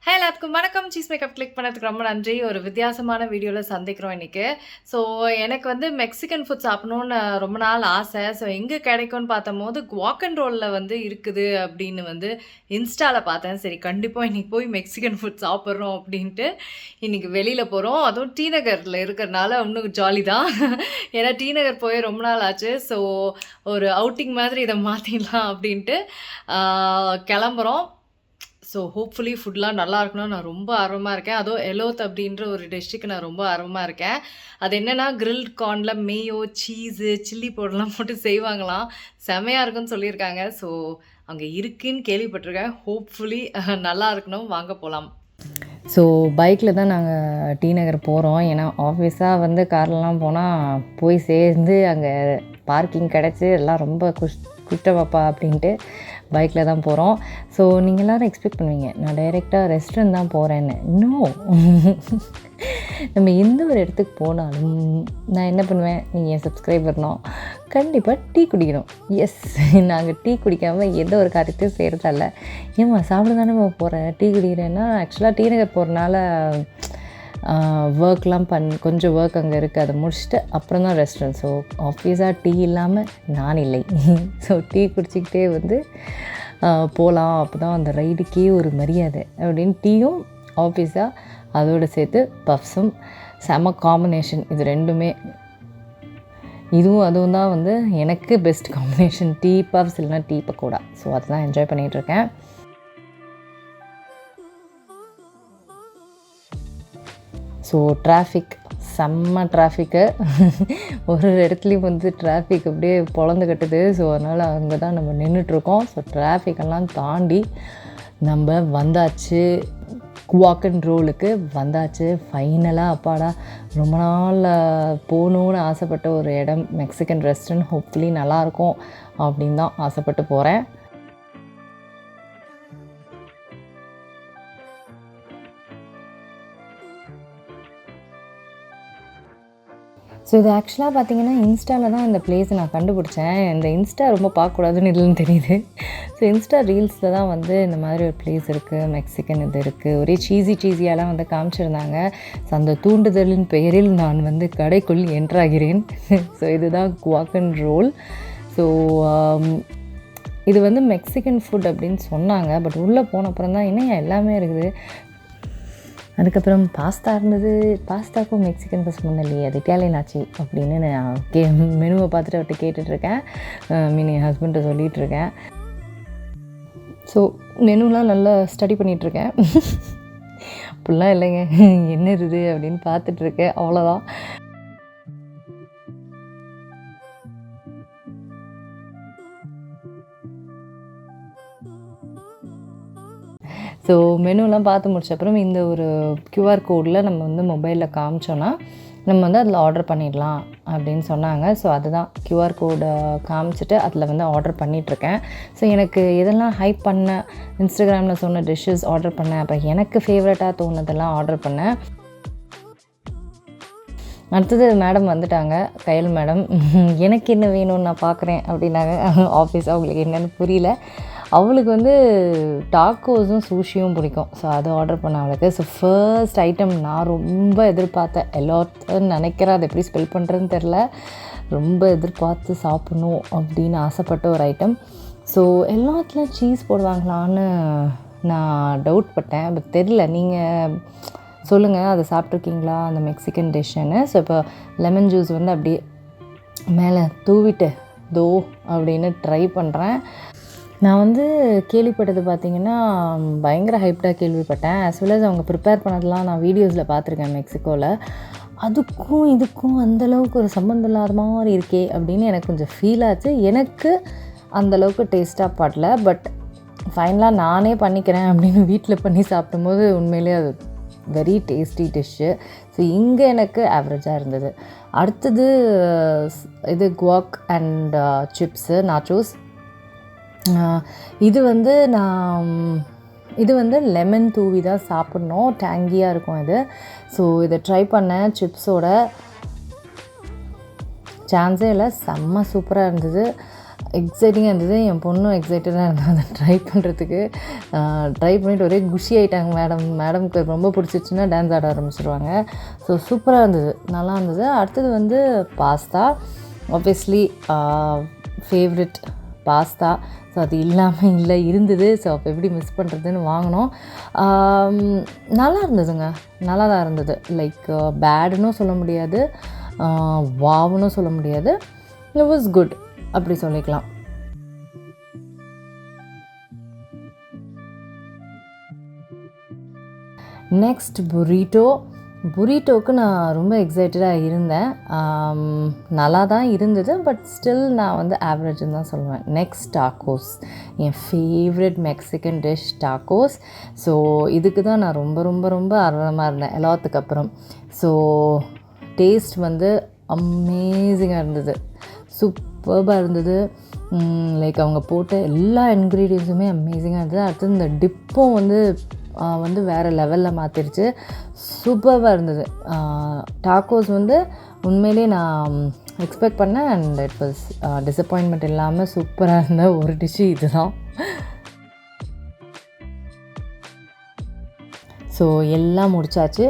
Hi எல்லாத்துக்கும் வணக்கம். Cheese makeup click பண்ணதுக்கு ரொம்ப நன்றி. ஒரு வித்தியாசமான வீடியோவில் சந்திக்கிறோம் இன்றைக்கி. ஸோ எனக்கு வந்து மெக்சிகன் ஃபுட் சாப்பிடணுன்னு ரொம்ப நாள் ஆசை. ஸோ எங்கே கிடைக்கும்னு பார்த்தம்போது குவாக் அண்ட் ரோலில் வந்து இருக்குது அப்படின்னு வந்து இன்ஸ்டாவில் பார்த்தேன். சரி கண்டிப்பாக இன்றைக்கி போய் மெக்சிகன் ஃபுட் சாப்பிட்றோம் அப்படின்ட்டு இன்றைக்கி வெளியில் போகிறோம். அதுவும் டி நகரில் இருக்கிறனால இன்னும் ஜாலி தான். ஏன்னா டி நகர் போய் ரொம்ப நாள் ஆச்சு. ஸோ ஒரு அவுட்டிங் மாதிரி இதை மாற்றிடலாம் அப்படின்ட்டு கிளம்புறோம். ஸோ ஹோப்ஃபுல்லி ஃபுட்லாம் நல்லா இருக்கணும்னு நான் ரொம்ப ஆர்வமாக இருக்கேன். அதுவும் எலோத் அப்படின்ற ஒரு டிஷ்ஷுக்கு நான் ரொம்ப ஆர்வமாக இருக்கேன். அது என்னென்னா கிரில்ட் கார்னில் மேயோ, சீஸு, சில்லி பவுடர்லாம் போட்டு செய்வாங்களாம். செமையாக இருக்குன்னு சொல்லியிருக்காங்க. ஸோ அங்கே இருக்குன்னு கேள்விப்பட்டிருக்கேன். ஹோப்ஃபுல்லி நல்லா இருக்கணும். வாங்க போகலாம். ஸோ பைக்கில் தான் நாங்கள் டி நகர் போகிறோம். ஏன்னா ஆஃபீஸாக வந்து கார்லலாம் போனால் போய் சேர்ந்து அங்கே பார்க்கிங் கிடச்சி எல்லாம் ரொம்ப குஷ்டவாப்பா அப்படின்ட்டு பைக்கில் தான் போகிறோம். ஸோ நீங்கள் எல்லோரும் எக்ஸ்பெக்ட் பண்ணுவீங்க நான் டைரெக்டாக ரெஸ்டாரண்ட் தான் போகிறேன்னு. இன்னும் நம்ம எந்த ஒரு இடத்துக்கு போனாலும் நான் என்ன பண்ணுவேன், நீங்கள் என் சப்ஸ்கிரைபர்னோம் கண்டிப்பாக டீ குடிக்கணும். எஸ், நாங்கள் டீ குடிக்காமல் எந்த ஒரு காரியத்தையும் செய்கிறதில்ல. ஏம்மா சாப்பிட தானே போகிறேன், டீ குடிக்கிறேன்னா ஆக்சுவலாக டீ நகர் போகிறனால ஒர்க்லாம் கொஞ்சம் ஒர்க் அங்கே இருக்குது. அதை முடிச்சுட்டு அப்புறம் தான் ரெஸ்டாரண்ட். ஸோ ஆஃபீஸாக டீ இல்லாமல் நான் இல்லை. ஸோ டீ குடிச்சிக்கிட்டே வந்து போகலாம், அப்போ தான் அந்த ரைடுக்கே ஒரு மரியாதை அப்படின்னு டீயும் ஆஃபீஸாக அதோடு சேர்த்து பஃப்ஸும் செம காம்பினேஷன். இது ரெண்டுமே இதுவும் அதுவும் தான் வந்து எனக்கு பெஸ்ட் காம்பினேஷன். டீ பஃப்ஸ் இல்லைனா டீ பக்கோடா. ஸோ அதுதான் என்ஜாய் பண்ணிகிட்ருக்கேன். ஸோ டிராஃபிக் செம்ம டிராஃபிக்கு. ஒரு இடத்துலையும் வந்து டிராஃபிக் அப்படியே பொழந்து கட்டுது. ஸோ அதனால் அங்கே தான் நம்ம நின்றுட்டுருக்கோம். ஸோ டிராஃபிக்கெல்லாம் தாண்டி நம்ம வந்தாச்சு, குவாக் அண்ட் ரோலுக்கு வந்தாச்சு. ஃபைனலாக அப்பாடா ரொம்ப நாள் போகணுன்னு ஆசைப்பட்ட ஒரு இடம் மெக்சிகன் ரெஸ்டாரண்ட். ஹோப்ஃபுல்லி நல்லாயிருக்கும் அப்படின்னு தான் ஆசைப்பட்டு போகிறேன். ஸோ இது ஆக்சுவலாக பார்த்திங்கன்னா இன்ஸ்டாவில் தான் இந்த பிளேஸை நான் கண்டுபிடிச்சேன். இந்த இன்ஸ்டா ரொம்ப பார்க்கக்கூடாதுன்னு இல்லைன்னு தெரியுது. ஸோ இன்ஸ்டா ரீல்ஸில் தான் வந்து இந்த மாதிரி ஒரு பிளேஸ் இருக்குது, மெக்சிகன் இது இருக்குது, ஒரே சீஸியாலாம் வந்து காமிச்சிருந்தாங்க. ஸோ அந்த தூண்டுதலின் பெயரில் நான் வந்து கடைக்குள் என்ட்ராகிறேன். ஸோ இதுதான் குவாக் அண்ட் ரோல். ஸோ இது வந்து மெக்சிகன் ஃபுட் அப்படின்னு சொன்னாங்க. பட் உள்ளே போன அப்புறம் தான் இன்னும் எல்லாமே இருக்குது. அதுக்கப்புறம் பாஸ்தா இருந்தது. பாஸ்தாக்கும் மெக்சிகன் சம்மந்தம் இல்லையே, அது இட்டாலியன் ஆச்சு அப்படின்னு நான் மெனுவை பார்த்துட்டு அவர்கிட்ட கேட்டுட்ருக்கேன். என் ஹஸ்பண்ட்டை சொல்லிகிட்ருக்கேன். ஸோ மெனுலாம் நல்லா ஸ்டடி பண்ணிகிட்ருக்கேன். அப்படிலாம் இல்லைங்க, என்ன இருக்குது அப்படின்னு பார்த்துட்ருக்கேன், அவ்வளோதான். ஸோ மெனுலாம் பார்த்து முடிச்ச அப்புறம் இந்த ஒரு QR கோடில் நம்ம வந்து மொபைலில் காமிச்சோன்னா நம்ம வந்து அதில் ஆர்டர் பண்ணிடலாம் அப்படின்னு சொன்னாங்க. ஸோ அதுதான் QR கோடை காமிச்சிட்டு அதில் வந்து ஆர்டர் பண்ணிகிட்ருக்கேன். ஸோ எனக்கு எதெல்லாம் ஹைப் பண்ண இன்ஸ்டாகிராமில் சொன்ன டிஷ்ஷஸ் ஆர்டர் பண்ணேன். அப்போ எனக்கு ஃபேவரட்டாக தோணுதெல்லாம் ஆர்டர் பண்ணேன். அடுத்தது மேடம் வந்துட்டாங்க, கையல் மேடம். எனக்கு என்ன வேணும்னு நான் பார்க்குறேன் அப்படின்னாங்க. ஆஃபீஸ் அவங்களுக்கு என்னென்னு புரியல. அவளுக்கு வந்து டாக்கோஸும் சூஷியும் பிடிக்கும். ஸோ அது ஆர்டர் பண்ண அவளுக்கு. ஸோ ஃபர்ஸ்ட் ஐட்டம் நான் ரொம்ப எதிர்பார்த்தேன். எல்லாத்தையும் நினைக்கிறேன், அது எப்படி ஸ்பெல் பண்ணுறதுன்னு தெரில. ரொம்ப எதிர்பார்த்து சாப்பிட்ணும் அப்படின்னு ஆசைப்பட்ட ஒரு ஐட்டம். ஸோ எல்லாத்துலேயும் சீஸ் போடுவாங்களான்னு நான் டவுட் பட்டேன். பட் தெரில, நீங்கள் சொல்லுங்கள் அதை சாப்பிட்ருக்கீங்களா அந்த மெக்சிகன் டிஷ்ஷுன்னு. ஸோ இப்போ லெமன் ஜூஸ் வந்து அப்படியே மேலே தூவிட்டு தோ அப்படின்னு ட்ரை பண்ணுறேன். நான் வந்து கேள்விப்பட்டது பார்த்திங்கன்னா பயங்கர ஹைப்டாக கேள்விப்பட்டேன். ஆஸ் வெல் அஸ் அவங்க ப்ரிப்பேர் பண்ணதெல்லாம் நான் வீடியோஸில் பார்த்துருக்கேன் மெக்சிகோவில். அதுக்கும் இதுக்கும் அந்தளவுக்கு ஒரு சம்மந்தம் இல்லாத மாதிரி இருக்கே அப்படின்னு எனக்கு கொஞ்சம் ஃபீல் ஆச்சு. எனக்கு அந்தளவுக்கு டேஸ்ட்டாக படல. பட் ஃபைனலாக நானே பண்ணிக்கிறேன் அப்படின்னு வீட்டில் பண்ணி சாப்பிடும்போது உண்மையிலே அது வெரி டேஸ்டி டிஷ்ஷு. ஸோ இங்கே எனக்கு ஆவரேஜாக இருந்தது. அடுத்தது இது குவாக் அண்ட் சிப்ஸு நாச்சோஸ். இது வந்து லெமன் தூவி தான் சாப்பிட்ணும், டேங்கியாக இருக்கும் இது. ஸோ இதை ட்ரை பண்ணேன். சிப்ஸோட சான்ஸே இல்லை, செம்ம சூப்பராக இருந்தது. எக்ஸைட்டிங்காக இருந்தது. என் பொண்ணும் எக்ஸைட்டடாக இருந்தா அதை ட்ரை பண்ணுறதுக்கு. ட்ரை பண்ணிவிட்டு ஒரே குஷி ஆகிட்டாங்க மேடம்க்கு ரொம்ப பிடிச்சிருச்சுன்னா டான்ஸ் ஆட ஆரம்பிச்சிருவாங்க. ஸோ சூப்பராக இருந்தது, நல்லா இருந்தது. அடுத்தது வந்து pasta, obviously favourite pasta. So அது இல்லாமல் இல்லை இருந்தது. ஸோ அப்போ எப்படி மிஸ் பண்ணுறதுன்னு வாங்கினோம். நல்லா இருந்ததுங்க, நல்லா தான் இருந்தது. லைக் பேடுன்னும் சொல்ல முடியாது, வாவுன்னு சொல்ல முடியாது. இட் வாஸ் குட் அப்படி சொல்லிக்கலாம். நெக்ஸ்ட் புரிட்டோவுக்கு நான் ரொம்ப எக்ஸைட்டடாக இருந்தேன். நல்லா தான் இருந்தது, பட் ஸ்டில் நான் வந்து ஆவரேஜ்னு தான் சொல்லுவேன். நெக்ஸ்ட் டாக்கோஸ், என் favourite Mexican dish tacos. So இதுக்கு தான் நான் ரொம்ப ரொம்ப ரொம்ப ஆர்வமாக இருந்தேன் எல்லாத்துக்கு அப்புறம். ஸோ டேஸ்ட் வந்து அமேசிங்காக இருந்தது, சூப்பர்பாக இருந்தது. லைக் அவங்க போட்ட எல்லா இன்க்ரீடியன்ஸுமே அமேசிங்காக இருந்தது. அடுத்தது இந்த டிப்பும் வந்து வேறு லெவலில் மாற்றிருச்சு, சூப்பராக இருந்தது. டாக்கோஸ் வந்து உண்மையிலே நான் எக்ஸ்பெக்ட் பண்ணேன், அண்ட் இட் வாஸ் டிசப்பாயின்மெண்ட் இல்லாமல் சூப்பராக இருந்த ஒரு டிஷ்ஷு இது தான். ஸோ எல்லாம் முடித்தாச்சு,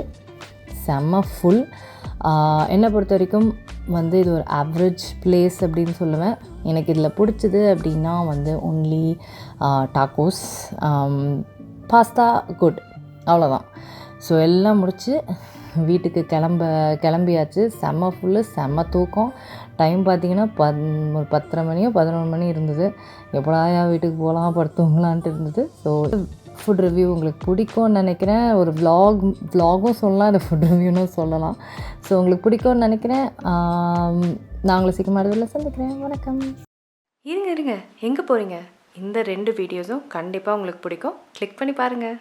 செம்ம ஃபுல். என்னை பொறுத்த வரைக்கும் வந்து இது ஒரு ஆவரேஜ் பிளேஸ் அப்படின்னு சொல்லுவேன். எனக்கு இதில் பிடிச்சது அப்படின்னா வந்து ஒன்லி டாக்கோஸ், பாஸ்தா குட், அவ்வளோதான். ஸோ எல்லாம் முடித்து வீட்டுக்கு கிளம்பியாச்சு. செம்ம ஃபுல்லு, செம்ம தூக்கம். டைம் பார்த்திங்கன்னா ஒரு 10:30 மணியோ 11 மணி இருந்தது. எப்படாயா வீட்டுக்கு போகலாம் படுத்துங்களான்ட்டு இருந்தது. ஸோ ஃபுட் ரிவ்யூ உங்களுக்கு பிடிக்கும்னு நினைக்கிறேன். ஒரு vlogகும் சொல்லலாம், இந்த ஃபுட் ரிவ்யூன்னு சொல்லலாம். ஸோ உங்களுக்கு பிடிக்கும்னு நினைக்கிறேன். நான் உங்களை சீக்கிரமாக இடத்துல சந்திக்கிறேன். வணக்கம். இருங்க எங்கே போகிறீங்க? இந்த 2 வீடியோஸும் கண்டிப்பாக உங்களுக்கு பிடிக்கும். கிளிக் பண்ணி பாருங்கள்.